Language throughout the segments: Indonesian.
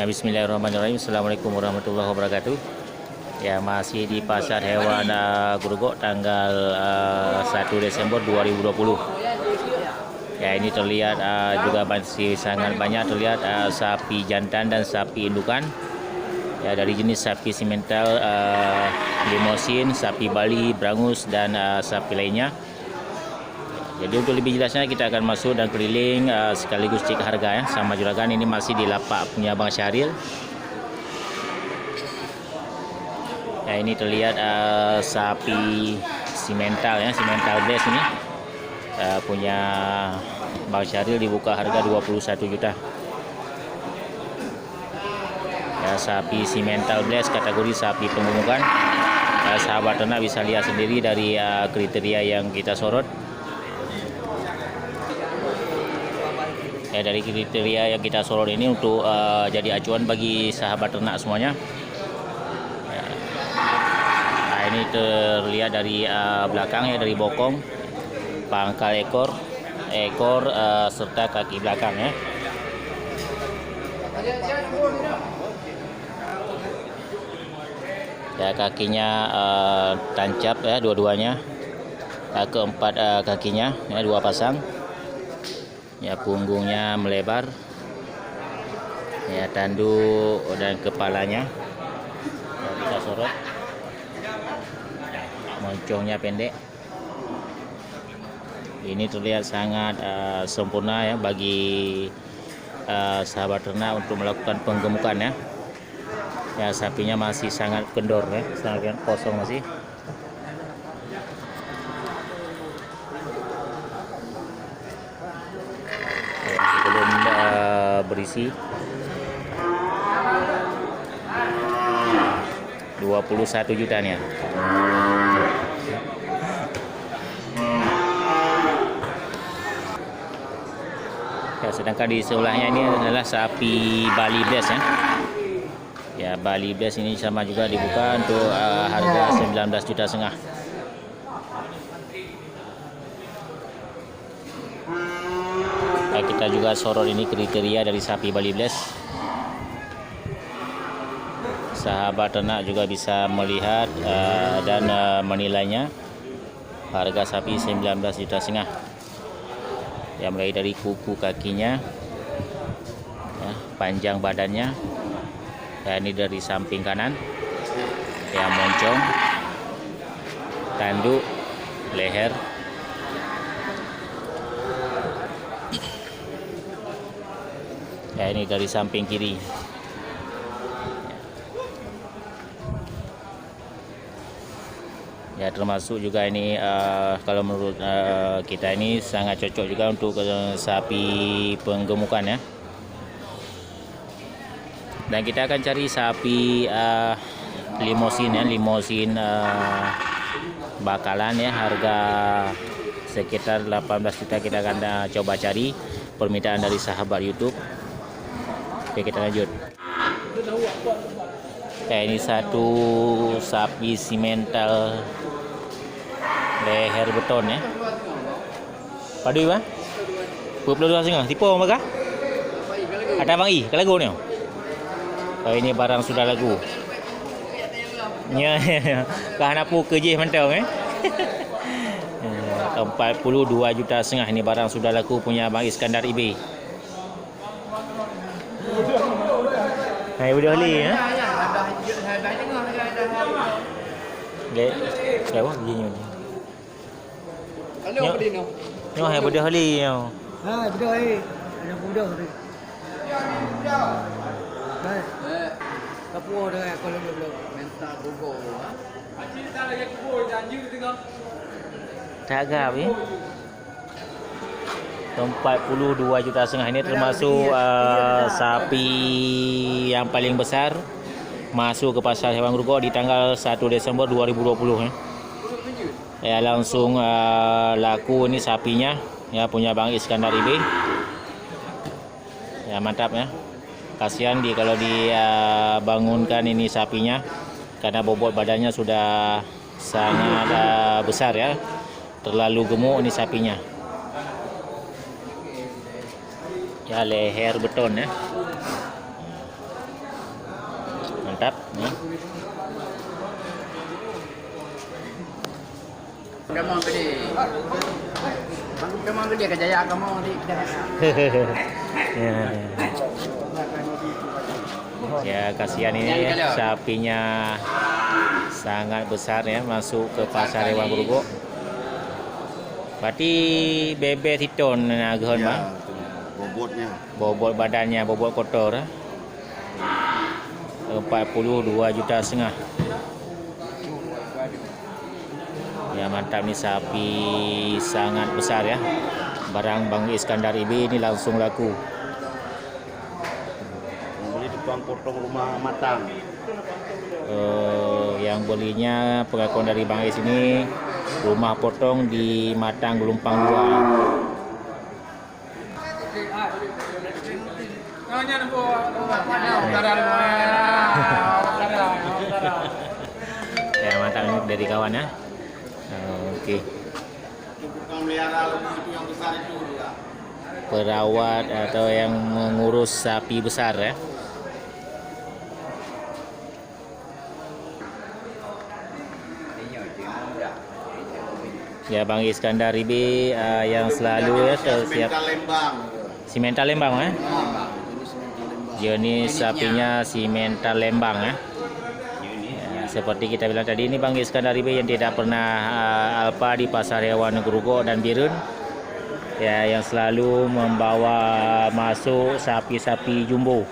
Ya, bismillahirrahmanirrahim. Assalamualaikum warahmatullahi wabarakatuh. Ya, masih di Pasar Hewan Grogol tanggal 1 Desember 2020. Ya, ini terlihat juga masih sangat banyak terlihat sapi jantan dan sapi indukan. Ya, dari jenis sapi simental, limosin, sapi Bali, Brangus dan sapi lainnya. Jadi untuk lebih jelasnya kita akan masuk dan keliling sekaligus cek harga ya sama juragan. Ini masih di lapak punya Bang Syahril. Ya, ini terlihat sapi simental ya, simental base ini punya Bang Syahril dibuka harga 21 juta. Ya, sapi simental blast kategori sapi penggemukan. Sahabat ternak bisa lihat sendiri dari kriteria yang kita sorot. Ya, dari kriteria yang kita sorot ini untuk jadi acuan bagi sahabat ternak semuanya. Ya. Nah, ini terlihat dari belakang ya, dari bokong, pangkal ekor, serta kaki belakang ya. Ya, kakinya tancap ya dua-duanya. Keempat kakinya ya, dua pasang. Ya, punggungnya melebar. Ya, tanduk dan kepalanya. Ya, kita sorot. Moncongnya pendek. Ini terlihat sangat sempurna ya bagi sahabat ternak untuk melakukan penggemukan ya. Ya, sapinya masih sangat kendor ya, sangat kosong masih. Belum berisi 21 juta nih ya. Ya, sedangkan di sebelahnya ini adalah sapi Bali Blast ya. Ya, Bali Blast ini sama juga dibuka untuk harga 19,5 juta. Ya, kita juga sorot ini kriteria dari sapi Bali Blast. Sahabat ternak juga bisa melihat dan menilainya. Harga sapi 19,5 juta. Ya, mulai dari kuku kakinya, ya, panjang badannya. Ya, ini dari samping kanan. Ya, moncong, tanduk, leher. Ya, ini dari samping kiri. Ya, termasuk juga ini kalau menurut kita ini sangat cocok juga untuk sapi penggemukan ya. Dan kita akan cari sapi limosin ya, limosin bakalan ya, harga sekitar 18 juta kita akan coba cari permintaan dari sahabat YouTube. Oke, kita lanjut. Ya, ini satu sapi simental leher beton ya. Padu bang? 22,5 tipe orang bakar? Ada bang I, ke lagu ni. Oh, ini barang sudah lagu. Ya, kahana pu kerja mantau 42,5 juta ini barang sudah laku punya Bang Iskandar eBay. Hai udah li ya. Lek, siapa begini ni? Nyok, nyok hai budak li yo. Ha, budak ai. Ada budak ni. Baik. Kapur dah kalau belum mental gogo. Haji tak lagi kubur janji tengah. Tak agak ni. 42,5 juta ini termasuk sapi yang paling besar masuk ke Pasar Hewan Grogol di tanggal 1 Desember 2020 ya. Ya, langsung laku ini sapinya ya, punya Bang Iskandar eBay. Ya, mantap ya. Kasihan kalau dibangunkan ini sapinya karena bobot badannya sudah sangat besar ya. Terlalu gemuk ini sapinya. Ya, leher beton ya. mantap nih. Kamu gede. Kamu gede kejaya kamu di. Ya, ya kasihan ini ya, sapinya sangat besar ya masuk ke pasar hewan Grogol. Berarti bebek hiton agak Ya, Bang. bobotnya. Bobot badannya, bobot kotor. 42,5 juta. Ya mantap nih, sapi sangat besar ya. Barang Bang Iskandar IB ini langsung laku. Beli tukang potong rumah matang. Yang belinya pengakuan dari Bang Is ini rumah potong di Matang Gelumpang 2. Ya mantap ini dari kawan ya. Oke. Tukang melihara itu yang besar itu ya. Perawat atau yang mengurus sapi besar ya. Ya Bang Iskandar IB yang selalu ya siap Mental Lembang. simental Lembang ya. Jenis sapinya simental Lembang ya. Ya, seperti kita bilang tadi, ini Bang Iskandar IB yang tidak pernah alpa di pasar hewan Grogol dan Birun. Ya, yang selalu membawa masuk sapi-sapi jumbo.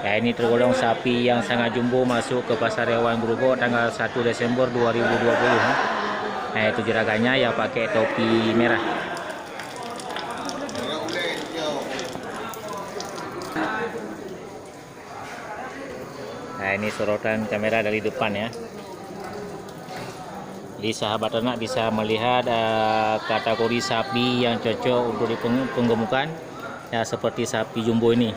Ya, ini tergolong sapi yang sangat jumbo masuk ke pasar hewan Grogol tanggal 1 Desember 2020. Nah, itu juragannya yang pakai topi merah. Nah, ini sorotan kamera dari depan ya. Jadi sahabat ternak bisa melihat kategori sapi yang cocok untuk dipenggemukan ya, seperti sapi jumbo ini.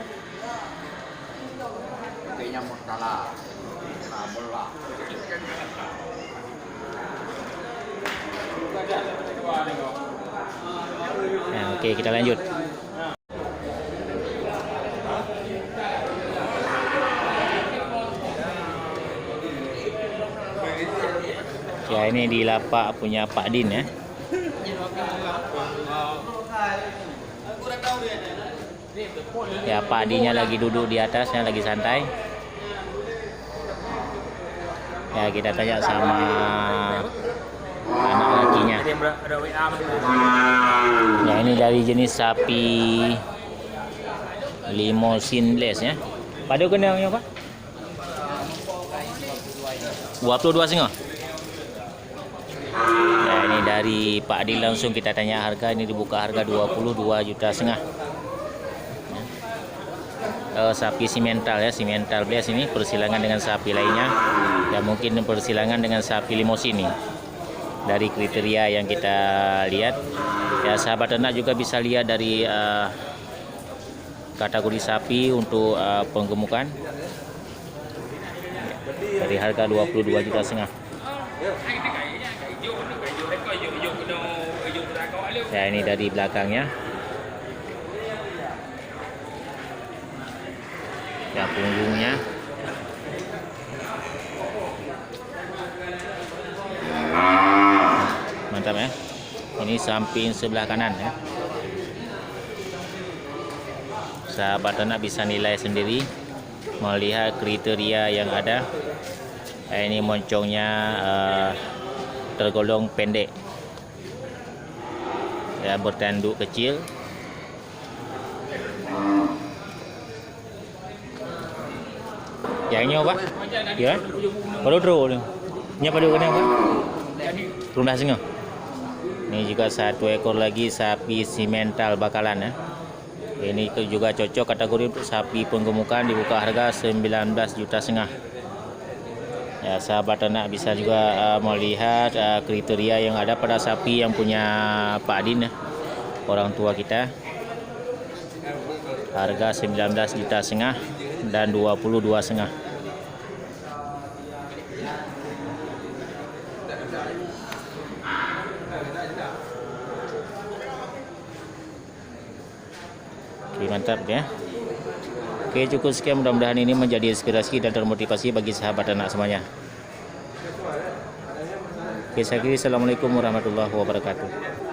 Kayaknya mau kalah. Bola. Nah, oke, kita lanjut. Ya, ini di lapak punya Pak Din ya. Ya, Pak Dinnya lagi duduk di atasnya, lagi santai. Ya, kita tanya sama anak lakinya. Ya, ini dari jenis sapi Limousin Les ya. Pada kenangnya Pak? 22,5. Ya, ini dari Pak Adil langsung kita tanya harga. Ini dibuka harga 22,5 juta. Sapi simental ya, simental bias ini persilangan dengan sapi lainnya. Ya, mungkin persilangan dengan sapi Limousin ini. Dari kriteria yang kita lihat, ya sahabat ternak juga bisa lihat dari kategori sapi untuk penggemukan. Dari harga 22,5 juta. Ya, ini dari belakangnya. Ya, punggungnya. Mantap ya. Ini samping sebelah kanan ya. Sahabat ternak bisa nilai sendiri melihat kriteria yang ada. Ini moncongnya tergolong pendek. Ya, bertanduk kecil. Yang ini apa? Ya. Baru terus. Nya pada kena apa? Rumah singa. Ini juga satu ekor lagi sapi simental bakalan ya. Ini juga cocok kategori untuk sapi penggemukan, dibuka harga 19,5 juta. Ya, sahabat ternak bisa juga melihat kriteria yang ada pada sapi yang punya Pak Adin ya, orang tua kita. Harga 19,5 juta dan 22,5. Oke, mantap ya. Oke, cukup sekian, mudah-mudahan ini menjadi inspirasi dan termotivasi bagi sahabat anak semuanya. Oke, saya kira assalamualaikum warahmatullahi wabarakatuh.